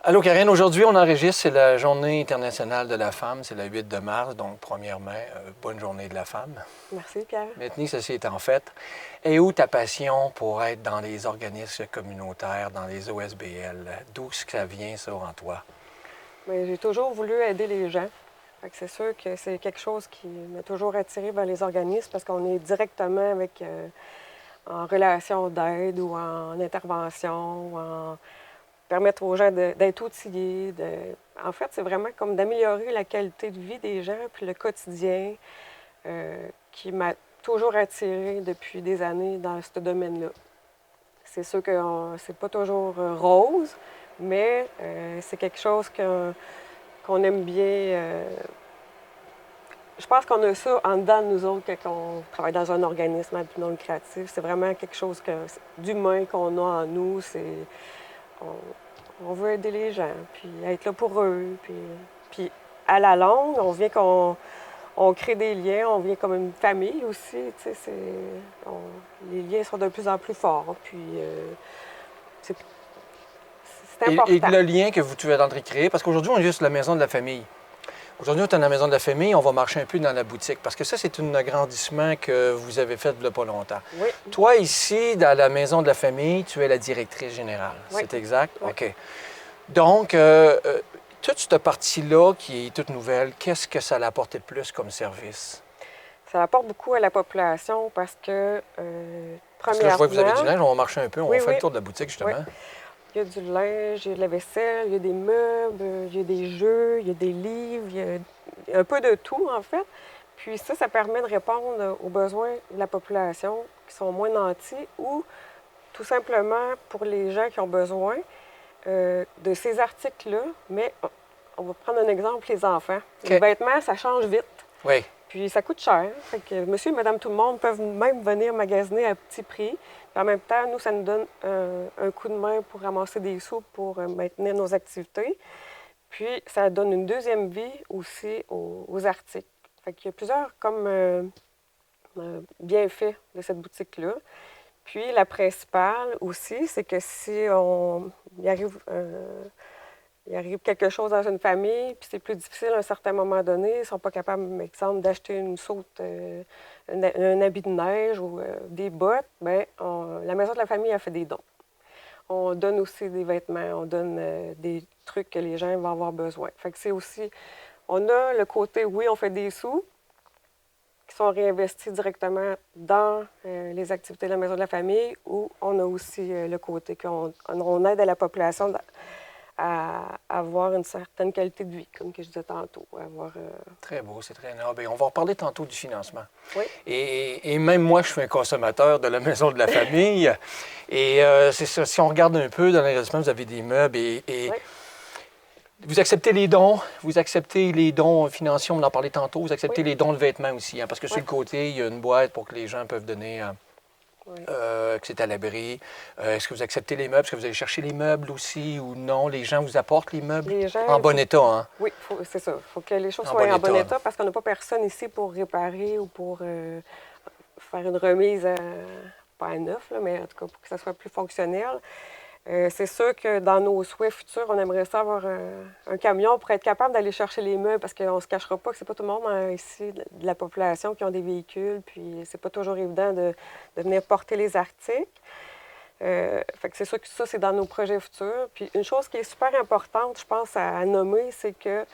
Allô Karine, aujourd'hui on enregistre, c'est la Journée internationale de la femme, c'est le 8 de mars, donc 1er mai, bonne journée de la femme. Merci Pierre. Maintenant, ceci étant fait, et où ta passion pour être dans les organismes communautaires, dans les OSBL, d'où est-ce que ça vient ça en toi? Mais j'ai toujours voulu aider les gens. Fait que c'est sûr que c'est quelque chose qui m'a toujours attiré vers les organismes parce qu'on est directement avec, en relation d'aide ou en intervention, ou en permettre aux gens d'être outillés. En fait, c'est vraiment comme d'améliorer la qualité de vie des gens, puis le quotidien qui m'a toujours attiré depuis des années dans ce domaine-là. C'est sûr que c'est pas toujours rose, mais c'est quelque chose qu'on aime bien. Je pense qu'on a ça en dedans de nous autres quand on travaille dans un organisme à but non lucratif. C'est vraiment quelque chose d'humain qu'on a en nous. On veut aider les gens, puis être là pour eux. Puis à la longue, on vient on crée des liens, on vient comme une famille aussi. Les liens sont de plus en plus forts. Puis c'est important. Et le lien que tu es en train de créer, parce qu'aujourd'hui on est juste la maison de la famille. Aujourd'hui, on est dans la maison de la famille, on va marcher un peu dans la boutique, parce que ça, c'est un agrandissement que vous avez fait il n'y a pas longtemps. Oui. Toi, ici, dans la maison de la famille, tu es la directrice générale. Oui. C'est exact? Oui. OK. Donc, toute cette partie-là, qui est toute nouvelle, qu'est-ce que ça apporte de plus comme service? Ça apporte beaucoup à la population parce que, Parce que je vois que vous avez du linge, on va marcher un peu, on va faire le tour de la boutique, justement. Oui. Il y a du linge, il y a de la vaisselle, il y a des meubles, il y a des jeux, il y a des livres, il y a un peu de tout, en fait. Puis ça permet de répondre aux besoins de la population qui sont moins nantis ou tout simplement pour les gens qui ont besoin de ces articles-là. Mais on va prendre un exemple, les enfants. Okay. Les vêtements, ça change vite. Oui. Puis ça coûte cher. Fait que monsieur et madame tout le monde peuvent même venir magasiner à petit prix. Puis en même temps, nous, ça nous donne un coup de main pour ramasser des sous pour maintenir nos activités. Puis ça donne une deuxième vie aussi aux articles. Fait qu'il y a plusieurs comme bienfaits de cette boutique-là. Puis la principale aussi, c'est que si il arrive quelque chose dans une famille, puis c'est plus difficile à un certain moment donné, ils ne sont pas capables, par exemple, d'acheter une saute, un habit de neige ou des bottes, bien, la maison de la famille a fait des dons. On donne aussi des vêtements, on donne des trucs que les gens vont avoir besoin. Fait que c'est aussi, on a le côté, oui, on fait des sous qui sont réinvestis directement dans les activités de la maison de la famille, ou on a aussi le côté qu'on aide à la population à avoir une certaine qualité de vie, comme que je disais tantôt. Très beau, c'est très noble. Et on va reparler tantôt du financement. Oui. Et même moi, je suis un consommateur de la maison de la famille. Et c'est ça, si on regarde un peu dans l'investissement, vous avez des meubles et oui. Vous acceptez les dons financiers, on en parlait tantôt, vous acceptez les dons de vêtements aussi, hein, parce que sur le côté, il y a une boîte pour que les gens peuvent donner... que c'est à l'abri. Est-ce que vous acceptez les meubles? Est-ce que vous allez chercher les meubles aussi ou non? Les gens vous apportent les meubles? En bon état, hein? Oui, c'est ça. Il faut que les choses soient en bon état parce qu'on n'a pas personne ici pour réparer ou pour faire une remise, pas à neuf, là, mais en tout cas pour que ça soit plus fonctionnel. C'est sûr que dans nos souhaits futurs, on aimerait ça avoir un camion pour être capable d'aller chercher les meubles parce qu'on ne se cachera pas que c'est pas tout le monde ici de la population qui ont des véhicules, puis c'est pas toujours évident de venir porter les articles. Fait que c'est sûr que ça, c'est dans nos projets futurs. Puis une chose qui est super importante, je pense, à nommer, c'est que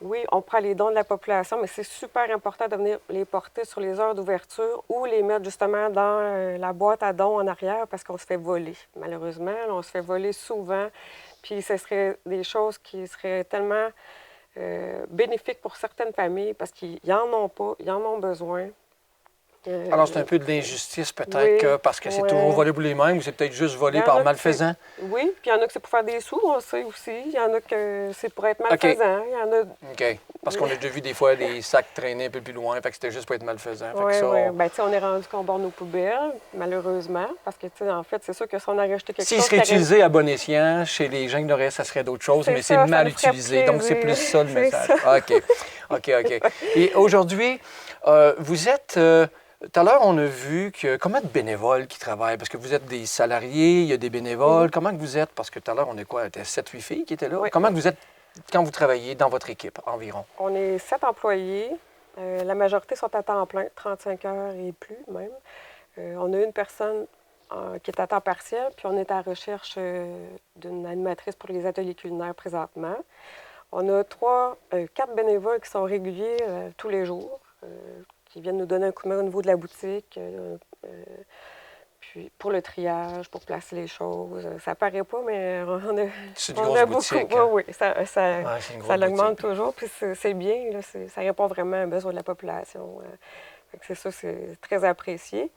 oui, on prend les dons de la population, mais c'est super important de venir les porter sur les heures d'ouverture ou les mettre justement dans la boîte à dons en arrière parce qu'on se fait voler. Malheureusement, on se fait voler souvent. Puis ce serait des choses qui seraient tellement bénéfiques pour certaines familles parce qu'ils n'en ont pas, ils en ont besoin. Alors, c'est un peu de l'injustice, peut-être, parce que c'est toujours volé pour les mêmes, ou c'est peut-être juste volé par malfaisants? Oui, puis il y en a que c'est pour faire des sous, on sait aussi. Il y en a que c'est pour être malfaisant. Okay. Il y en a... OK. Parce qu'on a déjà vu des fois des sacs traîner un peu plus loin, fait que c'était juste pour être malfaisant. Oui, oui. Bien, tu sais, on est rendu qu'on borne nos poubelles, malheureusement, parce que, tu sais, en fait, c'est sûr que si on a rajouté quelque chose... S'il serait utilisé à bon escient, chez les gens ignorés, ça serait d'autres choses, mais c'est mal utilisé. Donc, c'est plus ça le message. OK. Et aujourd'hui, vous êtes... Tout à l'heure, on a vu que combien de bénévoles qui travaillent? Parce que vous êtes des salariés, il y a des bénévoles. Comment que vous êtes? Parce que tout à l'heure, on est quoi? C'était 7-8 filles qui étaient là. Oui. Comment que vous êtes quand vous travaillez dans votre équipe environ? On est 7 employés. La majorité sont à temps plein, 35 heures et plus même. On a une personne qui est à temps partiel, puis on est à la recherche d'une animatrice pour les ateliers culinaires présentement. On a 4 bénévoles qui sont réguliers tous les jours, qui viennent nous donner un coup de main au niveau de la boutique, puis pour le triage, pour placer les choses. Ça paraît pas, mais C'est une on grosse a boutique. beaucoup. Hein? Oui, oui, Ouais, c'est une grosse ça l'augmente boutique. toujours, puis c'est bien. Là, ça répond vraiment à un besoin de la population. Fait que c'est ça, c'est très apprécié.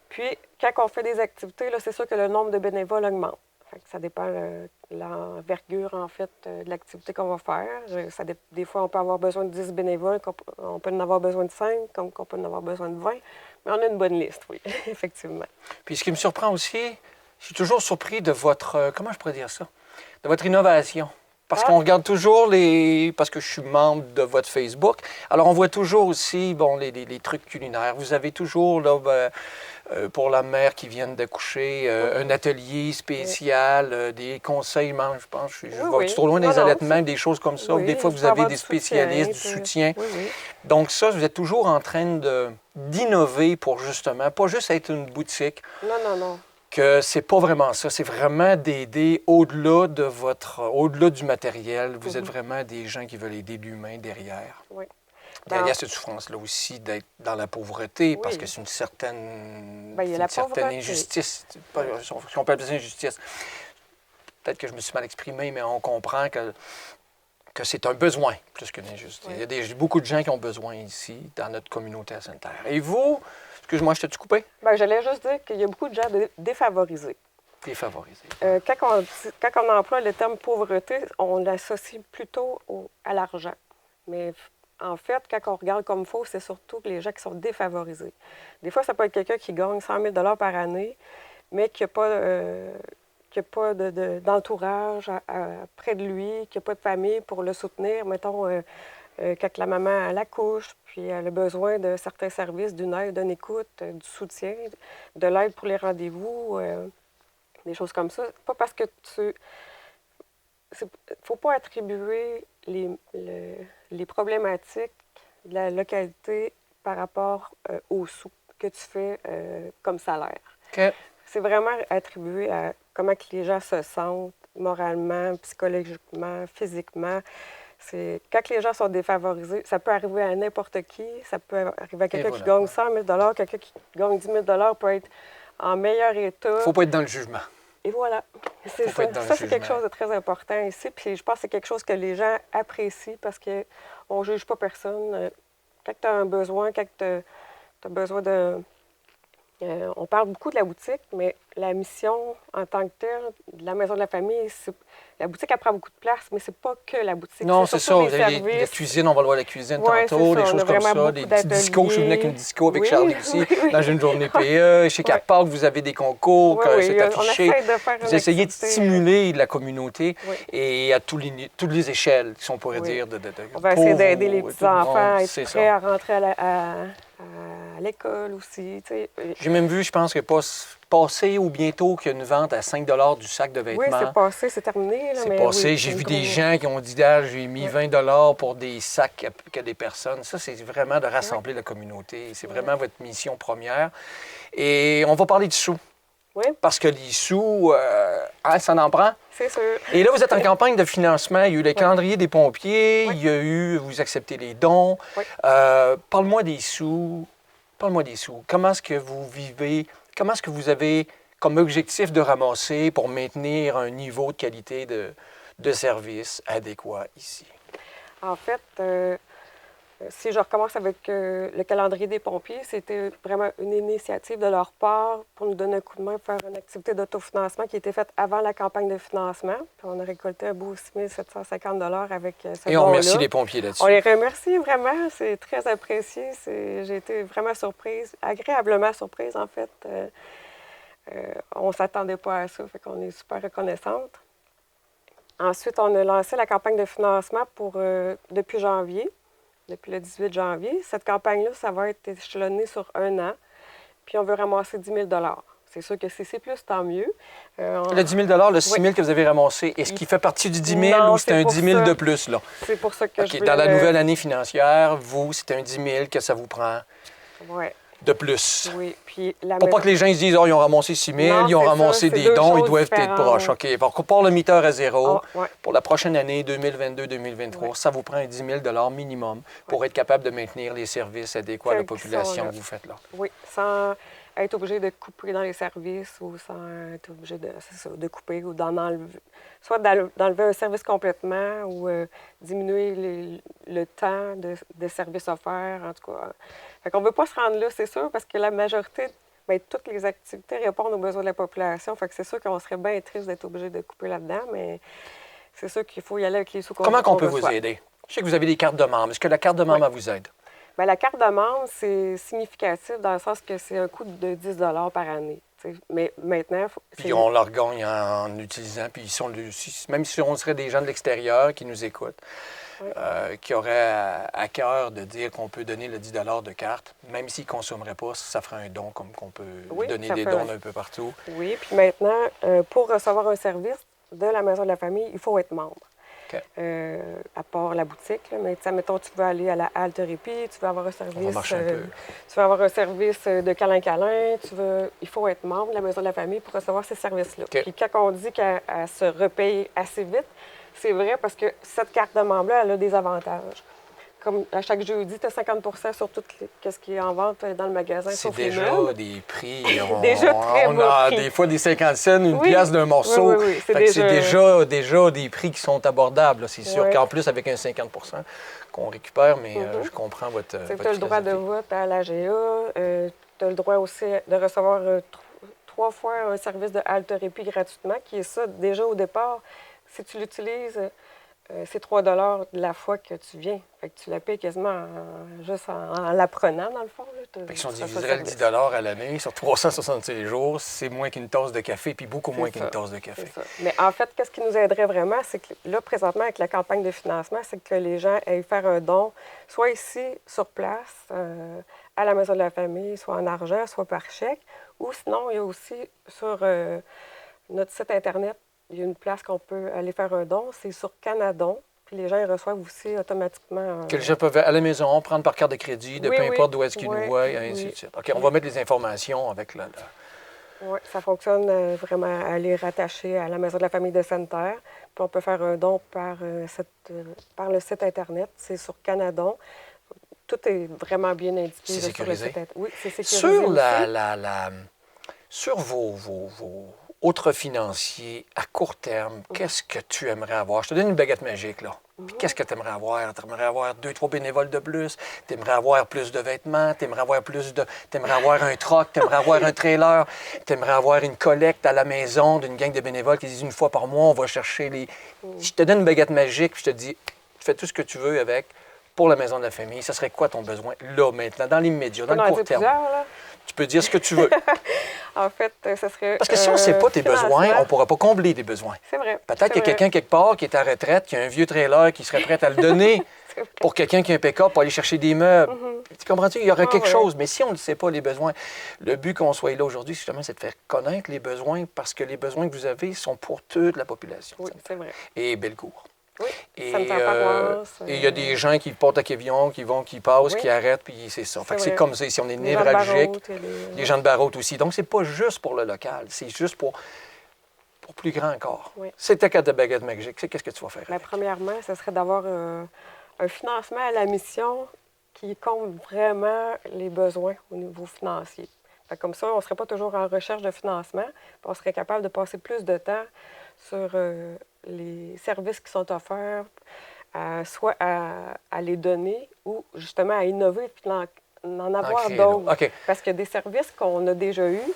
Puis, quand on fait des activités, là, c'est sûr que le nombre de bénévoles augmente. Fait que ça dépend de l'envergure, en fait, de l'activité qu'on va faire. Des fois, on peut avoir besoin de 10 bénévoles, on peut en avoir besoin de 5, comme qu'on peut en avoir besoin de 20. Mais on a une bonne liste, oui, effectivement. Puis ce qui me surprend aussi, je suis toujours surpris de votre, comment je pourrais dire ça? De votre innovation. Parce qu'on regarde toujours parce que je suis membre de votre Facebook, alors on voit toujours aussi, bon, les trucs culinaires. Vous avez toujours, là, pour la mère qui vient d'accoucher, un atelier spécial, des conseils, je pense, je vais trop loin des allaitements, des choses comme ça. Des fois, vous avez des spécialistes, du soutien. Oui. Donc ça, vous êtes toujours en train d'innover pour justement, pas juste être une boutique. Non. Que c'est pas vraiment ça. C'est vraiment d'aider au-delà du matériel. Vous êtes vraiment des gens qui veulent aider l'humain derrière. Oui. Derrière cette souffrance-là aussi d'être dans la pauvreté, parce que c'est une certaine, il y a certaine injustice. Si on peut appeler ça injustice. Peut-être que je me suis mal exprimé, mais on comprend que c'est un besoin plus qu'une injustice. Il y a beaucoup de gens qui ont besoin ici, dans notre communauté à Sainte-Terre. Et vous, excuse-moi, je t'ai-tu coupé? J'allais juste dire qu'il y a beaucoup de gens défavorisés. Défavorisés. Quand on emploie le terme pauvreté, on l'associe plutôt à l'argent. Mais en fait, quand on regarde comme il faut, c'est surtout les gens qui sont défavorisés. Des fois, ça peut être quelqu'un qui gagne 100 000 par année, mais qui n'a pas d'entourage près de lui, qui n'a pas de famille pour le soutenir. Mettons, quand la maman elle accouche, puis elle a besoin de certains services, d'une aide, d'une écoute, du soutien, de l'aide pour les rendez-vous, des choses comme ça. Pas parce que il ne faut pas attribuer les problématiques de la localité par rapport aux sous que tu fais comme salaire. OK. C'est vraiment attribué à comment que les gens se sentent moralement, psychologiquement, physiquement. Quand les gens sont défavorisés, ça peut arriver à n'importe qui. Ça peut arriver à quelqu'un qui gagne 100 000 quelqu'un qui gagne 10 000 peut être en meilleur état. Il ne faut pas être dans le jugement. Et voilà. C'est ça. Ça, c'est quelque chose de très important ici. Puis je pense que c'est quelque chose que les gens apprécient parce qu'on ne juge pas personne. Quand tu as un besoin, quand tu as besoin de... on parle beaucoup de la boutique, mais la mission en tant que telle, de la maison de la famille, la boutique, elle prend beaucoup de place, mais c'est pas que la boutique. Non, c'est ça. La cuisine, on va le voir la cuisine tantôt, des choses comme ça, des petits discos. Je suis venu avec une disco avec Charlie aussi, dans une journée PE. Chez Cap Park, vous avez des concours, c'est affiché. Vous essayez de stimuler la communauté et à toutes les échelles, si on pourrait dire. On va essayer d'aider les petits-enfants à être prêts à rentrer à l'école aussi. J'ai même vu, je pense que passé ou bientôt qu'il y a une vente à 5 du sac de vêtements. Oui, c'est passé, c'est terminé. C'est passé. J'ai vu des gens qui ont dit j'ai mis 20 pour des sacs que des personnes. Ça, c'est vraiment de rassembler la communauté. C'est vraiment votre mission première. Et on va parler de sous. Oui. Parce que les sous, ça en prend. C'est sûr. Et là, vous êtes en campagne de financement. Il y a eu le calendrier des pompiers. Il y a eu, vous acceptez les dons. Oui. Parle-moi des sous. Parle-moi des sous. Comment est-ce que vous vivez? Comment est-ce que vous avez comme objectif de ramasser pour maintenir un niveau de qualité de service adéquat ici? En fait, si je recommence avec le calendrier des pompiers, c'était vraiment une initiative de leur part pour nous donner un coup de main, faire une activité d'autofinancement qui a été faite avant la campagne de financement. Puis on a récolté un beau 6 750 avec ce don-là. Et on remercie les pompiers là-dessus. On les remercie vraiment. C'est très apprécié. J'ai été vraiment surprise, agréablement surprise en fait. On ne s'attendait pas à ça, fait qu'on est super reconnaissante. Ensuite, on a lancé la campagne de financement depuis janvier. depuis le 18 janvier. Cette campagne-là, ça va être échelonné sur 1 an. Puis on veut ramasser 10 000 C'est sûr que si c'est plus, tant mieux. Le 10 000 le 6 000 que vous avez ramassé, est-ce qu'il fait partie du 10 000 Non, ou c'est un 10 000 ça. de plus, là? C'est pour ça que je OK, voulais dans la nouvelle année financière, vous, c'est un 10 000 que ça vous prend Ouais. de plus. Oui, puis la Pour pas que les gens ils se disent, oh, ils ont ramassé 6 000, Non, ils ont c'est ça, ramassé c'est des deux dons, ils choses doivent être différentes. proches. OK, alors, pour le metteur à zéro, ouais. pour la prochaine année 2022-2023, Ouais. ça vous prend un 10 000 minimum pour être capable de maintenir les services adéquats à la population que vous faites là. Oui, sans être obligé de couper dans les services ou sans être obligé de couper ou d'en enlever. Soit d'enlever un service complètement ou diminuer le temps de service offert, en tout cas. Fait qu'on ne veut pas se rendre là, c'est sûr, parce que la majorité, bien, toutes les activités répondent aux besoins de la population. Fait que c'est sûr qu'on serait bien triste d'être obligé de couper là-dedans, mais c'est sûr qu'il faut y aller avec les sous qu'on Comment on peut vous reçoit. aider? Je sais que vous avez des cartes de membres. Est-ce que la carte de membre elle vous aide? Bien, la carte de membre, c'est significatif dans le sens que c'est un coût de 10 par année. T'sais. Mais maintenant, Puis on leur gagne en utilisant. Puis ils sont, même si on serait des gens de l'extérieur qui nous écoutent, qui auraient à cœur de dire qu'on peut donner le 10 de carte, même s'ils ne consommeraient pas, ça ferait un don, comme qu'on peut donner des dons un peu partout. Oui, puis maintenant, pour recevoir un service de la Maison de la famille, il faut être membre. Okay. À part la boutique, là, mais mettons, tu veux aller à la halte répit, tu veux avoir un service. On va marcher un peu. Tu veux avoir un service de câlin-câlin, il faut être membre de la Maison de la famille pour recevoir ces services-là. Okay. Puis quand on dit qu'elle se repaye assez vite, c'est vrai parce que cette carte de membre-là, elle a des avantages. Comme à chaque jeudi, tu as 50 sur tout ce qui est en vente dans le magasin. C'est déjà des prix. Déjà très on beau a prix. des fois des 50 cents, une pièce d'un morceau. Oui. C'est déjà des prix qui sont abordables. C'est sûr qu'en plus, avec un 50 qu'on récupère, mais je comprends votre Tu as le droit de vote à l'AGA. Tu as le droit aussi de recevoir 3 fois un service de halte répit gratuitement, qui est ça déjà au départ. Si tu l'utilises, c'est 3 de la fois que tu viens. Fait que tu la payes quasiment juste en l'apprenant, dans le fond. Fait que si on diviserait le 10 à l'année sur 366 jours, c'est moins qu'une tasse de café, puis beaucoup moins qu'une tasse de café. Mais en fait, qu'est-ce qui nous aiderait vraiment, c'est que là, présentement, avec la campagne de financement, c'est que les gens aillent faire un don, soit ici, sur place, à la Maison de la famille, soit en argent, soit par chèque, ou sinon, il y a aussi sur notre site Internet, il y a une place qu'on peut aller faire un don, c'est sur Canadon. Puis les gens ils reçoivent aussi automatiquement. Que les gens peuvent à la maison prendre par carte de crédit, peu importe d'où est-ce qu'ils nous voient, et ainsi de suite. OK, on va mettre les informations avec la... Oui, ça fonctionne vraiment à aller rattacher à la Maison de la famille de Sainte-Terre. Puis on peut faire un don par le site Internet. C'est sur Canadon. Tout est vraiment bien indiqué. C'est sécurisé? Oui, c'est sécurisé. Sur vos autres financiers à court terme, qu'est-ce que tu aimerais avoir? Je te donne une baguette magique, là. Puis qu'est-ce que tu aimerais avoir? Tu aimerais avoir 2-3 bénévoles de plus? Tu aimerais avoir plus de vêtements? Tu aimerais avoir t'aimerais avoir un troc? Tu aimerais avoir un trailer? Tu aimerais avoir une collecte à la maison d'une gang de bénévoles qui disent une fois par mois, on va chercher les... Je te donne une baguette magique, puis je te dis, tu fais tout ce que tu veux avec pour la Maison de la famille. Ça serait quoi ton besoin, là, maintenant, dans l'immédiat, dans le court terme? Tu peux dire ce que tu veux. En fait, ce serait... Parce que si on ne sait pas tes besoins, on ne pourra pas combler tes besoins. C'est vrai. Peut-être qu'il y a quelqu'un quelque part qui est à retraite, qui a un vieux trailer, qui serait prêt à le donner pour quelqu'un qui a un pick-up pour aller chercher des meubles. Tu comprends-tu? Il y aurait quelque chose. Mais si on ne sait pas les besoins, le but qu'on soit là aujourd'hui, justement, c'est de faire connaître les besoins parce que les besoins que vous avez sont pour toute la population. Oui, c'est vrai. Et Bellecour. Oui, et il y a des gens qui portent à Quévillon, qui passent, qui arrêtent, puis c'est ça. Fait que c'est comme ça. Ici, on est névralgique. Les gens de Barrault aussi. Donc, c'est pas juste pour le local, c'est juste pour plus grand encore. Oui. C'est ta carte de baguette magique. Qu'est-ce que tu vas faire? Premièrement, ce serait d'avoir un financement à la mission qui compte vraiment les besoins au niveau financier. Fait comme ça, on ne serait pas toujours en recherche de financement, puis on serait capable de passer plus de temps sur les services qui sont offerts, soit à les donner ou justement à innover et en avoir d'autres. Okay. Parce qu'il y a des services qu'on a déjà eus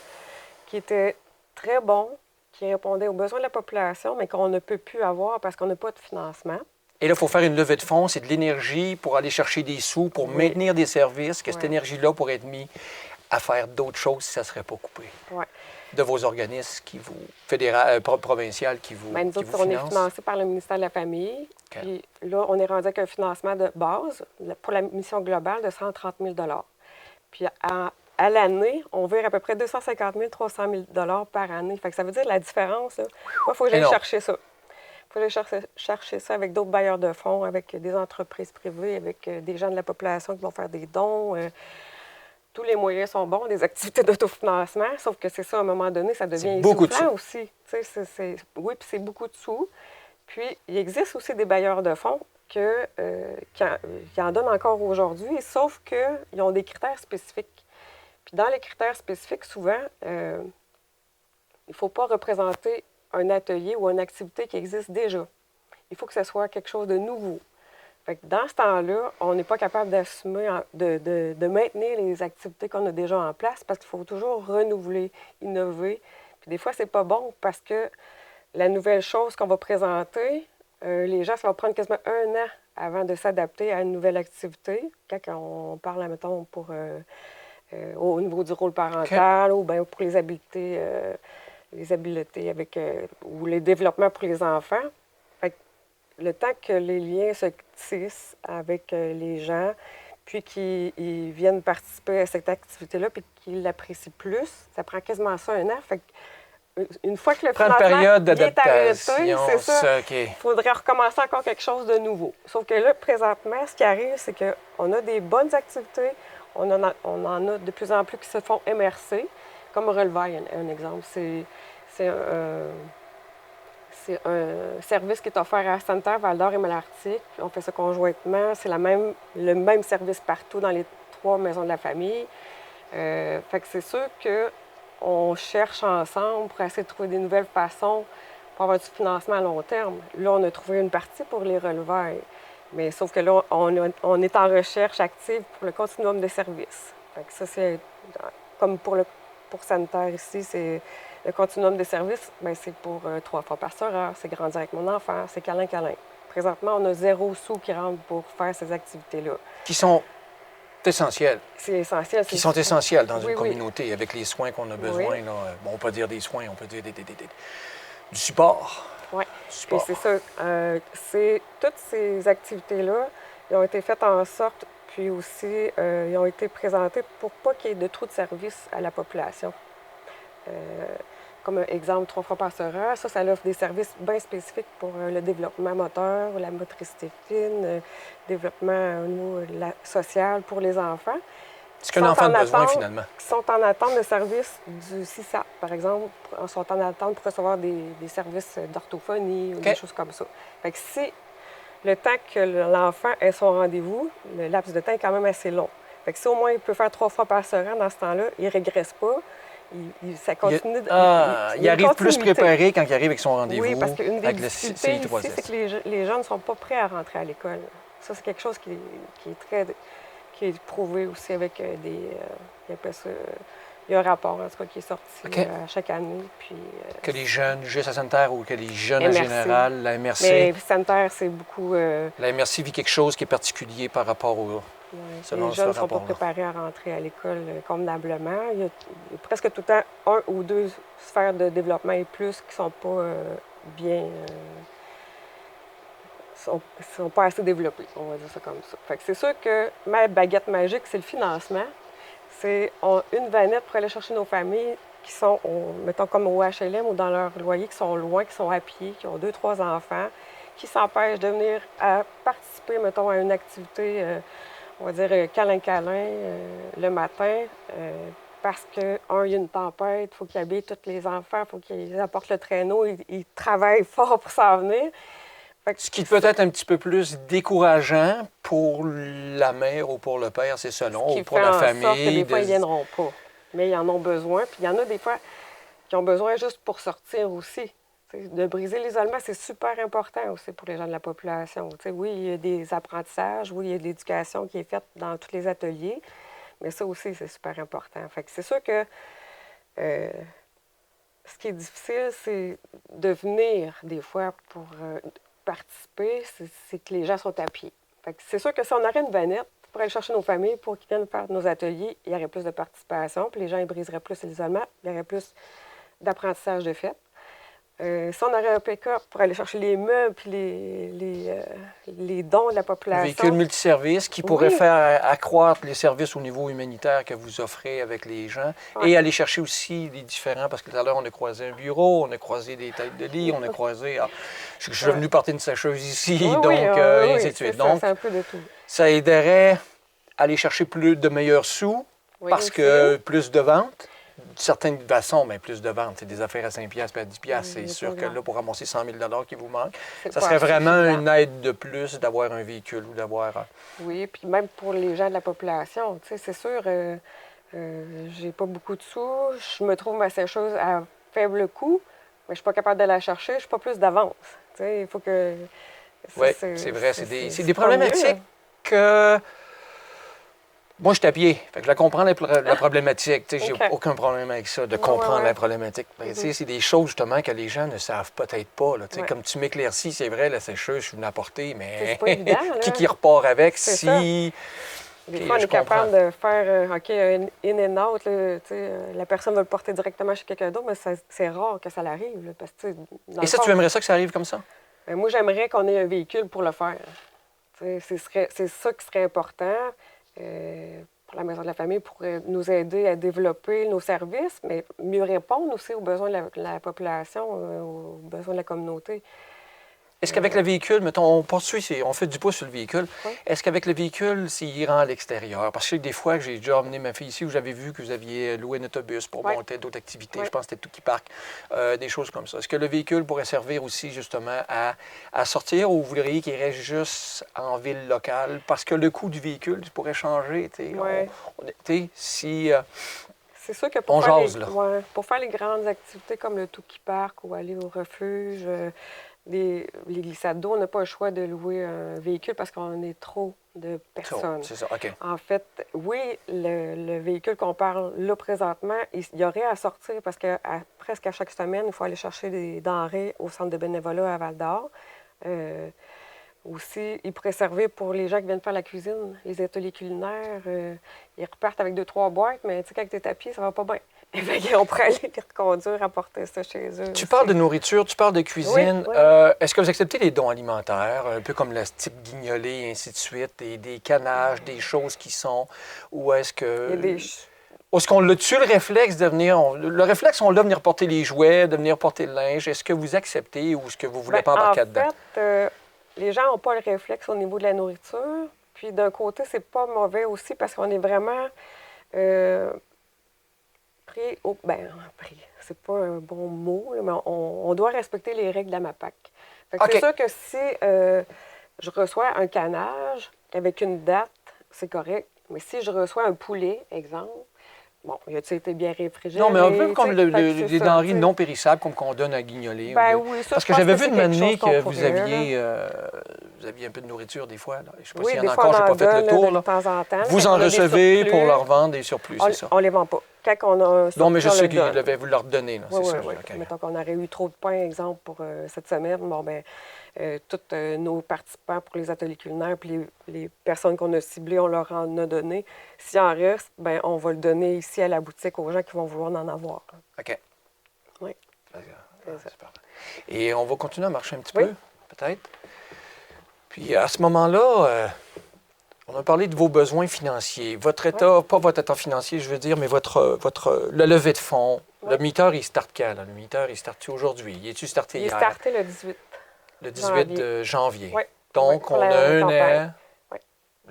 qui étaient très bons, qui répondaient aux besoins de la population, mais qu'on ne peut plus avoir parce qu'on n'a pas de financement. Et là, il faut faire une levée de fonds, c'est de l'énergie pour aller chercher des sous, pour maintenir des services, que cette énergie-là pourrait être mise à faire d'autres choses si ça ne serait pas coupé. Oui. de vos organismes qui vous provincial qui vous Bien, nous qui autres, vous on est financent? financé par le ministère de la Famille. OK. Puis là, on est rendu avec un financement de base pour la mission globale de 130 000 Puis à l'année, on vire à peu près 250 000, 300 000 par année. Fait que ça veut dire la différence. Là. Moi, il faut que j'aille Énorme. chercher ça. Il faut que j'aille chercher ça avec d'autres bailleurs de fonds, avec des entreprises privées, avec des gens de la population qui vont faire des dons. Tous les moyens sont bons, des activités d'autofinancement, sauf que c'est ça, à un moment donné, ça devient beaucoup de essoufflant aussi. Oui, puis c'est beaucoup de sous. Puis, il existe aussi des bailleurs de fonds qui en donnent encore aujourd'hui, sauf qu'ils ont des critères spécifiques. Puis, dans les critères spécifiques, souvent, il ne faut pas représenter un atelier ou une activité qui existe déjà. Il faut que ce soit quelque chose de nouveau. Fait que dans ce temps-là, on n'est pas capable d'assumer, de maintenir les activités qu'on a déjà en place parce qu'il faut toujours renouveler, innover. Puis des fois, c'est pas bon parce que la nouvelle chose qu'on va présenter, les gens, ça va prendre quasiment 1 an avant de s'adapter à une nouvelle activité. Quand on parle, mettons, au niveau du rôle parental ou bien pour les habiletés avec, ou les développements pour les enfants. Le temps que les liens se tissent avec les gens, puis qu'ils viennent participer à cette activité-là, puis qu'ils l'apprécient plus, ça prend quasiment ça 1 an. Fait une fois que le Prendre financement période est arrêté, d'adaptation, c'est ça, OK. il faudrait recommencer encore quelque chose de nouveau. Sauf que là, présentement, ce qui arrive, c'est qu'on a des bonnes activités, on en a de plus en plus qui se font MRC, comme Relevaille, un exemple. C'est un service qui est offert à Sainte-Terre, Val-d'Or et Malartic. On fait ça conjointement. C'est le même service partout dans les 3 maisons de la famille. Fait que c'est sûr qu'on cherche ensemble pour essayer de trouver des nouvelles façons pour avoir du financement à long terme. Là, on a trouvé une partie pour les relevailles. Mais sauf que là, on est en recherche active pour le continuum de services. Fait que ça, c'est comme pour Sainte-Terre ici, c'est le continuum de services, bien, c'est pour 3 fois par sœur, c'est grandir avec mon enfant, c'est câlin-câlin. Présentement, on a 0 sous qui rentre pour faire ces activités-là. Qui sont essentielles. C'est essentiel. Qui sont essentielles dans une oui. communauté, avec les soins qu'on a besoin. Oui. Là. Bon, on peut dire des soins, on peut dire du support. Oui, puis c'est ça. Toutes ces activités-là, ils ont été faites en sorte, puis aussi, ils ont été présentées pour pas qu'il y ait de trop de services à la population. Comme un exemple, 3 fois par semaine, ça offre des services bien spécifiques pour le développement moteur, la motricité fine, développement au niveau social pour les enfants. Ce qu'un enfant a besoin, finalement. Qui sont en attente de services du CISAP, par exemple, sont en attente pour recevoir des services d'orthophonie ou des choses comme ça. Fait que si le temps que l'enfant ait son rendez-vous, le laps de temps est quand même assez long. Fait que si au moins il peut faire 3 fois par semaine dans ce temps-là, il ne régresse pas. Ça continue. Il arrive plus préparé quand il arrive avec son rendez-vous. Oui, parce qu'une des avec difficultés ici, c'est que les gens ne sont pas prêts à rentrer à l'école. Ça, c'est quelque chose qui est prouvé aussi avec il y a un rapport, en tout cas, qui est sorti chaque année. Puis, que les jeunes, juste à Sainte-Terre ou que les jeunes MRC. en général, la MRC. Mais Sainte-Terre, c'est beaucoup. La MRC vit quelque chose qui est particulier par rapport au. Les jeunes ne sont pas préparés à rentrer à l'école convenablement. Il y a presque tout le temps 1 ou 2 sphères de développement et plus qui ne sont pas bien. Sont pas assez développées, on va dire ça comme ça. Fait que c'est sûr que ma baguette magique, c'est le financement. C'est une vanette pour aller chercher nos familles qui sont, mettons, comme au HLM ou dans leur loyer, qui sont loin, qui sont à pied, qui ont 2, 3 enfants, qui s'empêchent de venir participer, mettons, à une activité, on va dire, câlin-câlin le matin, parce que, il y a une tempête, il faut qu'ils habillent tous les enfants, il faut qu'ils apportent le traîneau, ils travaillent fort pour s'en venir. Ce qui peut être un petit peu plus décourageant pour la mère ou pour le père, c'est selon, ou pour la famille. Sorte que des fois, ils ne viendront pas. Mais ils en ont besoin. Puis il y en a des fois qui ont besoin juste pour sortir aussi. T'sais, de briser l'isolement, c'est super important aussi pour les gens de la population. Oui, il y a des apprentissages, oui, il y a de l'éducation qui est faite dans tous les ateliers, mais ça aussi, c'est super important. Fait que c'est sûr que ce qui est difficile, c'est de venir des fois pour participer, c'est que les gens sont à pied. Fait que c'est sûr que si on aurait une vanette pour aller chercher nos familles, pour qu'ils viennent faire nos ateliers, il y aurait plus de participation, puis les gens ils briseraient plus l'isolement, il y aurait plus d'apprentissage de fait. Si on aurait un pick-up pour aller chercher les meubles puis les dons de la Un population. véhicule multiservice qui pourrait faire accroître les services au niveau humanitaire que vous offrez avec les gens et aller chercher aussi les différents, parce que tout à l'heure, on a croisé un bureau, on a croisé des têtes de lit, on a croisé... je suis venu porter une sécheuse ici, donc ainsi de suite. Donc, c'est un peu de tout. Ça aiderait à aller chercher de meilleurs sous parce que plus de ventes. Certaines façons, mais plus de ventes. C'est des affaires à 5$ et à 10$. C'est sûr que là, pour ramasser 100 000 qui vous manque, ça serait vraiment une aide de plus d'avoir un véhicule ou d'avoir... Oui, puis même pour les gens de la population, tu sais, c'est sûr, j'ai pas beaucoup de sous, je me trouve ma sécheuse à faible coût, mais je suis pas capable de la chercher, je suis pas plus d'avance. Tu sais, il faut que... Oui, c'est vrai. C'est des problématiques que... Moi, je suis à pied. Fait que je comprends la problématique. J'ai aucun problème avec ça, de comprendre la problématique. C'est des choses, justement, que les gens ne savent peut-être pas. Là. Comme tu m'éclaircis, c'est vrai, la sécheuse, je suis venu apporter, mais pas évident, qui repart avec si... Des fois, on est capable de faire un in and out. La personne va le porter directement chez quelqu'un d'autre, mais c'est rare que ça l'arrive. Là, parce que, et ça, tu aimerais ça que ça arrive comme ça? Moi, j'aimerais qu'on ait un véhicule pour le faire. C'est ça qui serait important. Pour la Maison de la Famille, pour nous aider à développer nos services, mais mieux répondre aussi aux besoins de la population, aux besoins de la communauté. Est-ce qu'avec le véhicule, mettons, on fait du pouce sur le véhicule, est-ce qu'avec le véhicule, s'il rend à l'extérieur? Parce que des fois, j'ai déjà emmené ma fille ici où j'avais vu que vous aviez loué un autobus pour monter d'autres activités. Je pense que c'était Tuki Park, des choses comme ça. Est-ce que le véhicule pourrait servir aussi, justement, à sortir ou vous voudriez qu'il reste juste en ville locale? Parce que le coût du véhicule pourrait changer, tu sais. Si... C'est sûr que pour faire les grandes activités comme le Tuki Park ou aller au refuge... les glissades d'eau, on n'a pas le choix de louer un véhicule parce qu'on est trop de personnes. C'est ça, OK. En fait, oui, le véhicule qu'on parle là présentement, il y aurait à sortir parce que presque à chaque semaine, il faut aller chercher des denrées au centre de bénévolat à Val-d'Or. Aussi, il pourrait servir pour les gens qui viennent faire la cuisine, les ateliers culinaires. Ils repartent avec 2-3 boîtes, mais tu sais, quand tu es à pied, ça va pas bien. On pourrait aller les reconduire, apporter ça chez eux. Tu parles de nourriture, tu parles de cuisine. Oui. Est-ce que vous acceptez les dons alimentaires, un peu comme le type guignolé et ainsi de suite, et des canages, des choses qui sont... Ou est-ce que... Est-ce qu'on a dessus le réflexe de venir... Le réflexe, on l'a venir porter les jouets, de venir porter le linge. Est-ce que vous acceptez ou est-ce que vous ne voulez pas embarquer dedans? En fait, les gens n'ont pas le réflexe au niveau de la nourriture. Puis d'un côté, c'est pas mauvais aussi parce qu'on est vraiment... c'est pas un bon mot, là, mais on doit respecter les règles de la MAPAC. C'est sûr que si je reçois un canage avec une date, c'est correct. Mais si je reçois un poulet, exemple, bon, il a-t-il été bien réfrigéré? Non, mais un peu comme les denrées non périssables, comme qu'on donne à guignoler. Oui, ça, parce que j'avais vu de m'amener que vous aviez un peu de nourriture des fois. Là. Je ne sais pas s'il y en a encore, je n'ai pas fait le tour. De temps en temps, vous en recevez pour leur vendre des surplus, c'est ça? On ne les vend pas. Quand on a un surplus, non, mais je sais qu'ils devaient vous leur donner. Oui, oui. Mettons qu'on aurait eu trop de pain, exemple, pour cette semaine, bon, bien, tous nos participants pour les ateliers culinaires puis les personnes qu'on a ciblées, on leur en a donné. S'il en reste, bien, on va le donner ici à la boutique aux gens qui vont vouloir en avoir. OK. Oui. C'est parfait. Et on va continuer à marcher un petit peu, peut-être. Puis à ce moment-là, on a parlé de vos besoins financiers. Votre état, pas votre état financier, je veux dire, mais le levée de fonds. Le minuteur, il starte quand? Là? Le minuteur, il starte aujourd'hui? Il est-tu starté hier? Il est starté le 18. Le 18 janvier. Oui. Donc, on a un an, oui.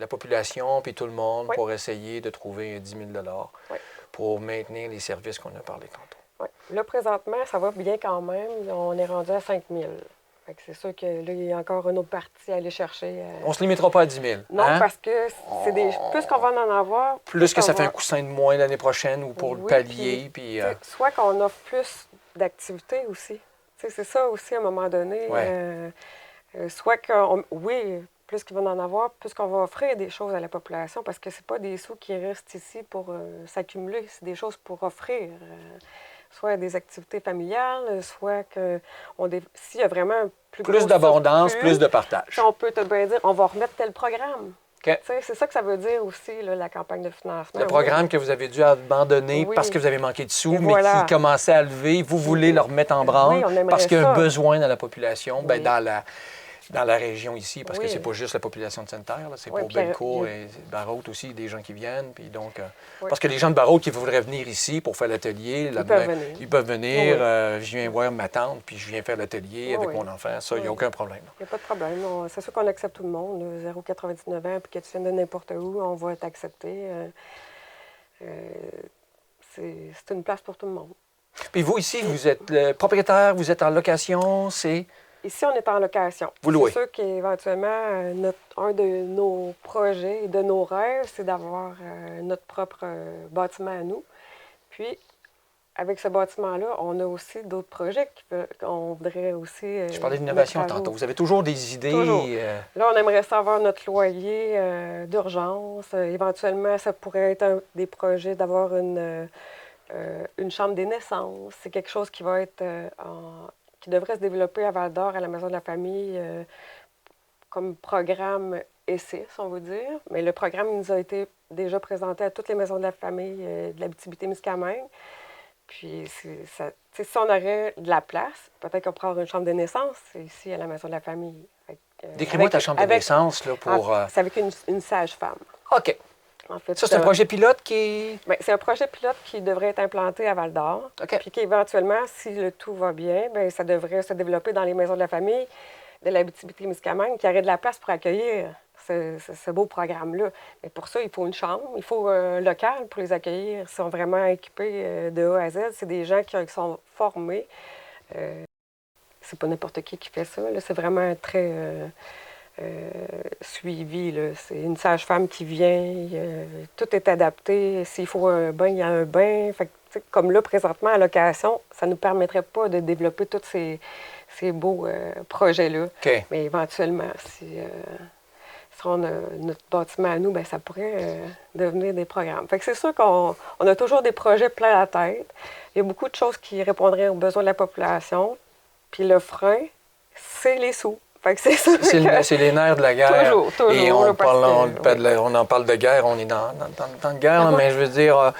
la population puis tout le monde, pour essayer de trouver 10 000 pour maintenir les services qu'on a parlé tantôt. Oui. Là, présentement, ça va bien quand même. On est rendu à 5 000. C'est sûr que là, il y a encore une autre partie à aller chercher. On ne se limitera pas à 10 000. Non, parce que c'est plus qu'on va en avoir... Plus que ça fait un coussin de moins l'année prochaine ou pour le pallier. Puis, soit qu'on offre plus d'activités aussi. C'est ça aussi à un moment donné. Soit que, plus qu'il va en avoir, plus qu'on va offrir des choses à la population parce que c'est pas des sous qui restent ici pour s'accumuler, c'est des choses pour offrir. Soit des activités familiales, soit que s'il y a vraiment un plus d'abondance, plus de partage. On peut te bien dire, on va remettre tel programme. OK. C'est ça que ça veut dire aussi, là, la campagne de financement. Le programme que vous avez dû abandonner parce que vous avez manqué de sous, mais qui commençait à lever, vous voulez le remettre en branle parce qu'il y a un besoin dans la population, dans la région ici, parce que c'est pas juste la population de Sainte-Terre, c'est pour Bellecour et Barrault aussi, des gens qui viennent. Puis donc, parce que les gens de Barrault qui voudraient venir ici pour faire l'atelier, ils peuvent venir. Je viens voir ma tante, puis je viens faire l'atelier avec mon enfant. Ça, il n'y a aucun problème. Il n'y a pas de problème. C'est sûr qu'on accepte tout le monde. 0,99 ans, puis que tu viennes de n'importe où, on va t'accepter. C'est une place pour tout le monde. Puis vous, ici, vous êtes le propriétaire, vous êtes en location, c'est... Ici, on est en location. Vous louez. C'est sûr qu'éventuellement, un de nos projets et de nos rêves, c'est d'avoir notre propre bâtiment à nous. Puis, avec ce bâtiment-là, on a aussi d'autres projets qu'on voudrait aussi... Je parlais d'innovation tantôt. Vous avez toujours des idées... Toujours. Là, on aimerait savoir notre loyer d'urgence. Éventuellement, ça pourrait être des projets d'avoir une chambre des naissances. C'est quelque chose qui va être qui devrait se développer à Val-d'Or, à la Maison de la Famille, comme programme essai, si on veut dire. Mais le programme nous a été déjà présenté à toutes les maisons de la famille de l'Abitibi-Témiscamingue. Puis, si on aurait de la place, peut-être qu'on pourrait avoir une chambre de naissance ici à la Maison de la Famille. Décris-moi ta chambre de naissance. Là, pour. C'est avec une sage-femme. OK. En fait, ça, c'est un projet pilote qui... Bien, c'est un projet pilote qui devrait être implanté à Val-d'Or. OK. Puis qu'éventuellement, si le tout va bien, bien, ça devrait se développer dans les maisons de la famille de l'Abitibi-Témiscamingue, qui aurait de la place pour accueillir ce beau programme-là. Mais pour ça, il faut une chambre, il faut un local pour les accueillir. Ils sont vraiment équipés de A à Z. C'est des gens qui sont formés. C'est pas n'importe qui fait ça. Là. C'est vraiment très... suivi. Là. C'est une sage-femme qui vient, tout est adapté. S'il faut un bain, il y a un bain. Fait que, comme là, présentement, à location, ça ne nous permettrait pas de développer tous ces beaux projets-là. Okay. Mais éventuellement, si on a notre bâtiment à nous, bien, ça pourrait devenir des programmes. Fait que c'est sûr qu'on a toujours des projets plein la tête. Il y a beaucoup de choses qui répondraient aux besoins de la population. Puis le frein, c'est les sous. C'est les nerfs de la guerre. Toujours. Et on en parle de guerre, on est dans la guerre, mais je veux dire,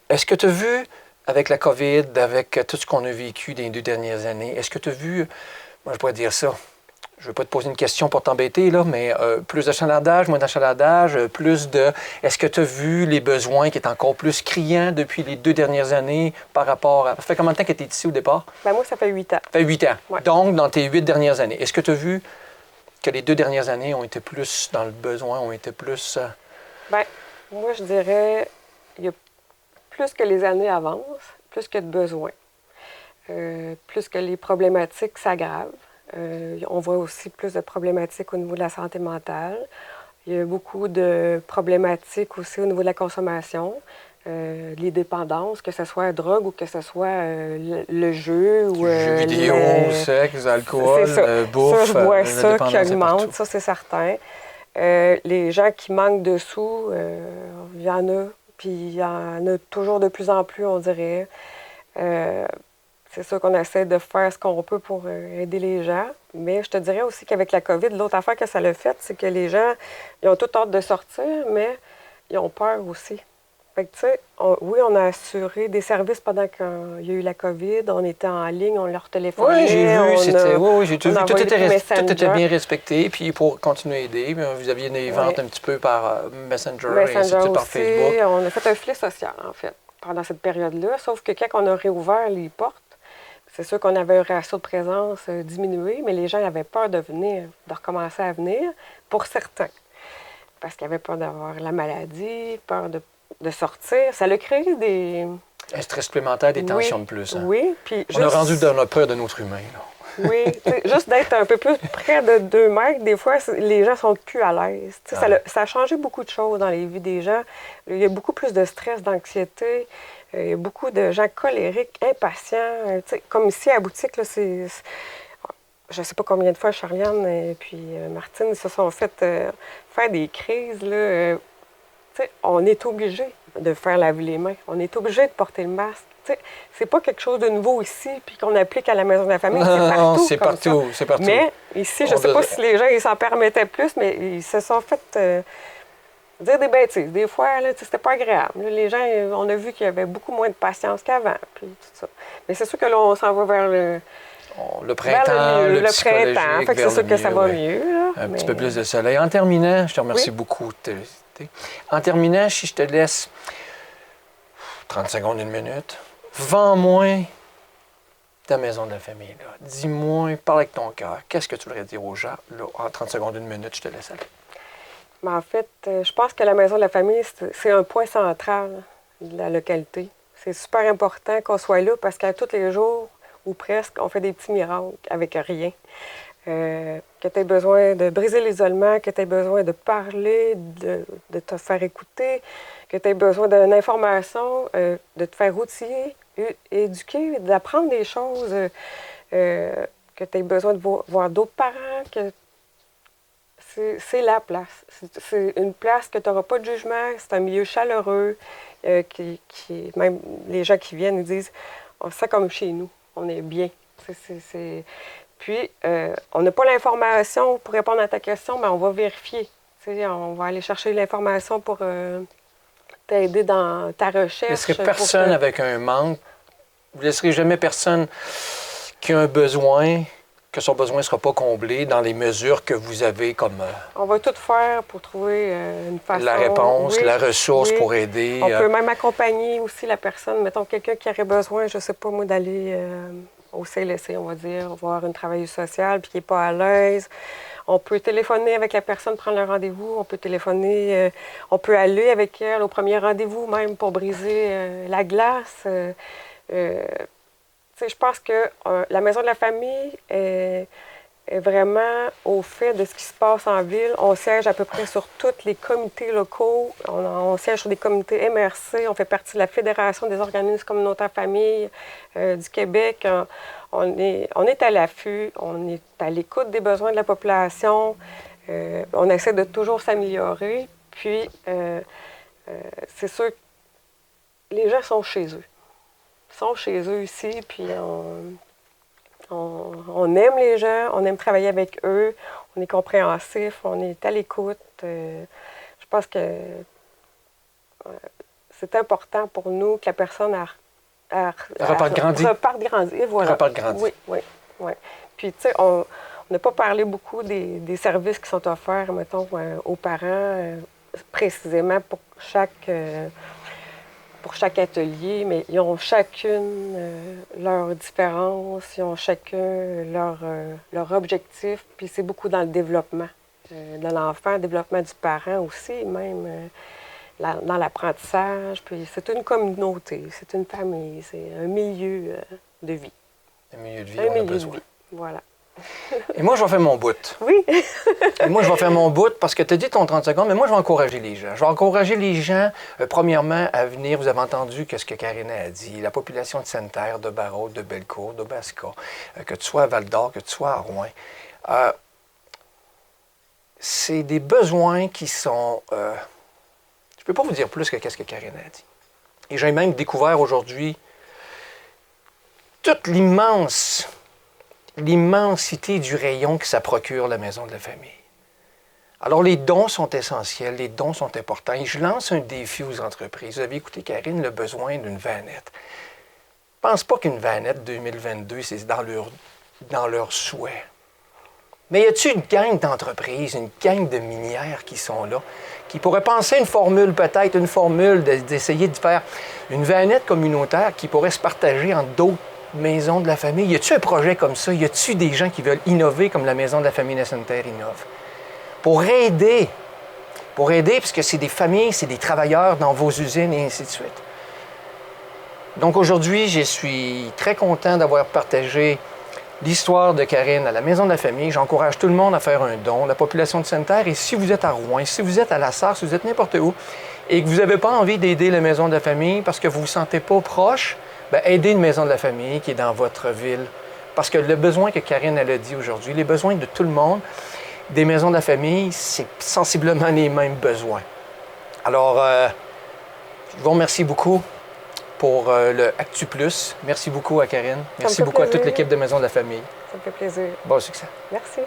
est-ce que tu as vu, avec la COVID, avec tout ce qu'on a vécu dans les 2 dernières années, est-ce que tu as vu, moi je pourrais dire ça, je ne veux pas te poser une question pour t'embêter, là, mais plus d'achalandage, moins d'achalandage, plus de... Est-ce que tu as vu les besoins qui est encore plus criants depuis les 2 dernières années par rapport à... Ça fait combien de temps que tu es ici au départ? Bien, moi, ça fait 8 ans. Ça fait 8 ans. Ouais. Donc, dans tes 8 dernières années, est-ce que tu as vu que les 2 dernières années ont été plus dans le besoin, ont été plus... Bien, moi, je dirais, il y a plus que les années avancent, plus que de besoins, plus que les problématiques s'aggravent. On voit aussi plus de problématiques au niveau de la santé mentale. Il y a beaucoup de problématiques aussi au niveau de la consommation, les dépendances, que ce soit la drogue ou que ce soit le jeu. Ou, jeux vidéo, sexe, alcool, bouffe. Ça, je vois ça qui augmente, ça c'est certain. Les gens qui manquent de sous, il y en a, puis il y en a toujours de plus en plus, on dirait. C'est sûr qu'on essaie de faire ce qu'on peut pour aider les gens. Mais je te dirais aussi qu'avec la COVID, l'autre affaire que ça l'a fait, c'est que les gens, ils ont toute hâte de sortir, mais ils ont peur aussi. Fait que, tu sais, oui, on a assuré des services pendant qu'il y a eu la COVID. On était en ligne, on leur téléphonait. Oui, j'ai vu, j'ai tout vu. Tout était bien respecté. Puis pour continuer à aider, vous aviez des ventes un petit peu par Messenger et ainsi de suite, par Facebook. On a fait un filet social, en fait, pendant cette période-là. Sauf que quand on a réouvert les portes, c'est sûr qu'on avait un ratio de présence diminué, mais les gens avaient peur de venir, de recommencer à venir, pour certains. Parce qu'ils avaient peur d'avoir la maladie, peur de sortir. Ça a créé des... Un stress supplémentaire, des tensions de plus. Hein? Oui. Puis on a rendu dans la peur de notre humain. Là. Oui. Juste d'être un peu plus près de 2 mètres, des fois, les gens sont plus à l'aise. Ça a changé beaucoup de choses dans les vies des gens. Il y a beaucoup plus de stress, d'anxiété. Il y a beaucoup de gens colériques, impatients. Comme ici à la boutique, là, je ne sais pas combien de fois Charliane et puis Martine se sont fait faire des crises. Là, on est obligé de faire laver les mains. On est obligé de porter le masque. c'est pas quelque chose de nouveau ici, puis qu'on applique à la maison de la famille. Non, c'est partout. C'est partout. Mais ici, je sais pas si les gens ils s'en permettaient plus, mais ils se sont fait dire des bêtises. Des fois, là, c'était pas agréable. Là, les gens, on a vu qu'il y avait beaucoup moins de patience qu'avant, puis tout ça. Mais c'est sûr que là, on s'en va vers le printemps, le psychologique, printemps. Fait que c'est sûr que ça va mieux. Là, un petit peu plus de soleil. En terminant, je te remercie beaucoup. En terminant, si je te laisse 30 secondes, 1 minute, vends-moi ta maison de la famille. Dis-moi, parle avec ton cœur. Qu'est-ce que tu voudrais dire aux gens? Là, en 30 secondes, 1 minute, je te laisse aller. Mais en fait, je pense que la maison de la famille, c'est un point central de la localité. C'est super important qu'on soit là parce qu'à tous les jours, ou presque, on fait des petits miracles avec rien. Que tu aies besoin de briser l'isolement, que tu aies besoin de parler, de te faire écouter, que tu aies besoin d'une information, de te faire outiller, éduquer, d'apprendre des choses, que tu aies besoin de voir d'autres parents, que c'est la place. C'est une place que tu n'auras pas de jugement, c'est un milieu chaleureux, même les gens qui viennent nous disent on se sent comme chez nous, on est bien. Puis, on n'a pas l'information pour répondre à ta question, mais on va vérifier. On va aller chercher l'information pour t'aider dans ta recherche. Vous ne laisserez personne avec un manque. Vous ne laisserez jamais personne qui a un besoin, que son besoin ne sera pas comblé dans les mesures que vous avez comme... On va tout faire pour trouver une façon... La réponse, la ressource pour aider. On peut même accompagner aussi la personne. Mettons, quelqu'un qui aurait besoin, je ne sais pas moi, d'aller au CLSC, on va dire, voir une travailleuse sociale, puis qui n'est pas à l'aise. On peut téléphoner avec la personne, prendre le rendez-vous. On peut téléphoner, on peut aller avec elle au premier rendez-vous, même pour briser la glace. Je pense que la maison de la famille est vraiment au fait de ce qui se passe en ville. On siège à peu près sur tous les comités locaux. On siège sur des comités MRC. On fait partie de la Fédération des organismes communautaires familles du Québec. On est à l'affût. On est à l'écoute des besoins de la population. On essaie de toujours s'améliorer. Puis, c'est sûr que les gens sont chez eux. Ils sont chez eux ici, puis on aime les gens, on aime travailler avec eux, on est compréhensif, on est à l'écoute. Je pense que c'est important pour nous que la personne reparte grandi. Et voilà. Reparte grandi. Oui. Puis, tu sais, on n'a pas parlé beaucoup des services qui sont offerts, mettons, aux parents, précisément pour chaque atelier, mais ils ont chacune leurs différences, ils ont chacun leur objectif, puis c'est beaucoup dans le développement de l'enfant, le développement du parent aussi, même dans l'apprentissage, puis c'est une communauté, c'est une famille, c'est un milieu de vie. Un milieu de vie, on a besoin. Voilà. Et moi, je vais faire mon bout. Oui. Et moi, je vais faire mon bout parce que tu as dit ton 30 secondes, mais moi, je vais encourager les gens. Je vais encourager les gens, premièrement, à venir. Vous avez entendu ce que Karine a dit. La population de Sainte-Terre, de Barrault, de Bellecour, d'Obasca, que tu sois à Val-d'Or, que tu sois à Rouyn. C'est des besoins qui sont... je ne peux pas vous dire plus que ce que Karine a dit. Et j'ai même découvert aujourd'hui toute l'immensité du rayon que ça procure la maison de la famille. Alors, les dons sont essentiels, les dons sont importants. Et je lance un défi aux entreprises. Vous avez écouté Karine, le besoin d'une vanette. Je ne pense pas qu'une vanette 2022, c'est dans leur souhait. Mais y a-t-il une gang d'entreprises, une gang de minières qui sont là, qui pourraient penser une formule, peut-être une formule, d'essayer de faire une vanette communautaire qui pourrait se partager entre d'autres maisons de la famille? Y a-t-il un projet comme ça? Y a-t-il des gens qui veulent innover comme la maison de la famille Sainte-Terre innove? Pour aider, parce que c'est des familles, c'est des travailleurs dans vos usines et ainsi de suite. Donc aujourd'hui, je suis très content d'avoir partagé l'histoire de Karine à la Maison de la Famille. J'encourage tout le monde à faire un don, la population de Sainte-Terre. Et si vous êtes à Rouyn, si vous êtes à La Sarre, si vous êtes n'importe où, et que vous n'avez pas envie d'aider la Maison de la Famille parce que vous ne vous sentez pas proche, bien, aidez une Maison de la Famille qui est dans votre ville. Parce que le besoin que Karine elle a dit aujourd'hui, les besoins de tout le monde, des Maisons de la Famille, c'est sensiblement les mêmes besoins. Alors, je vous remercie beaucoup pour le Actu Plus. Merci beaucoup à Karine. Merci beaucoup à toute l'équipe de Maison de la Famille. Ça me fait plaisir. Bon succès. Merci.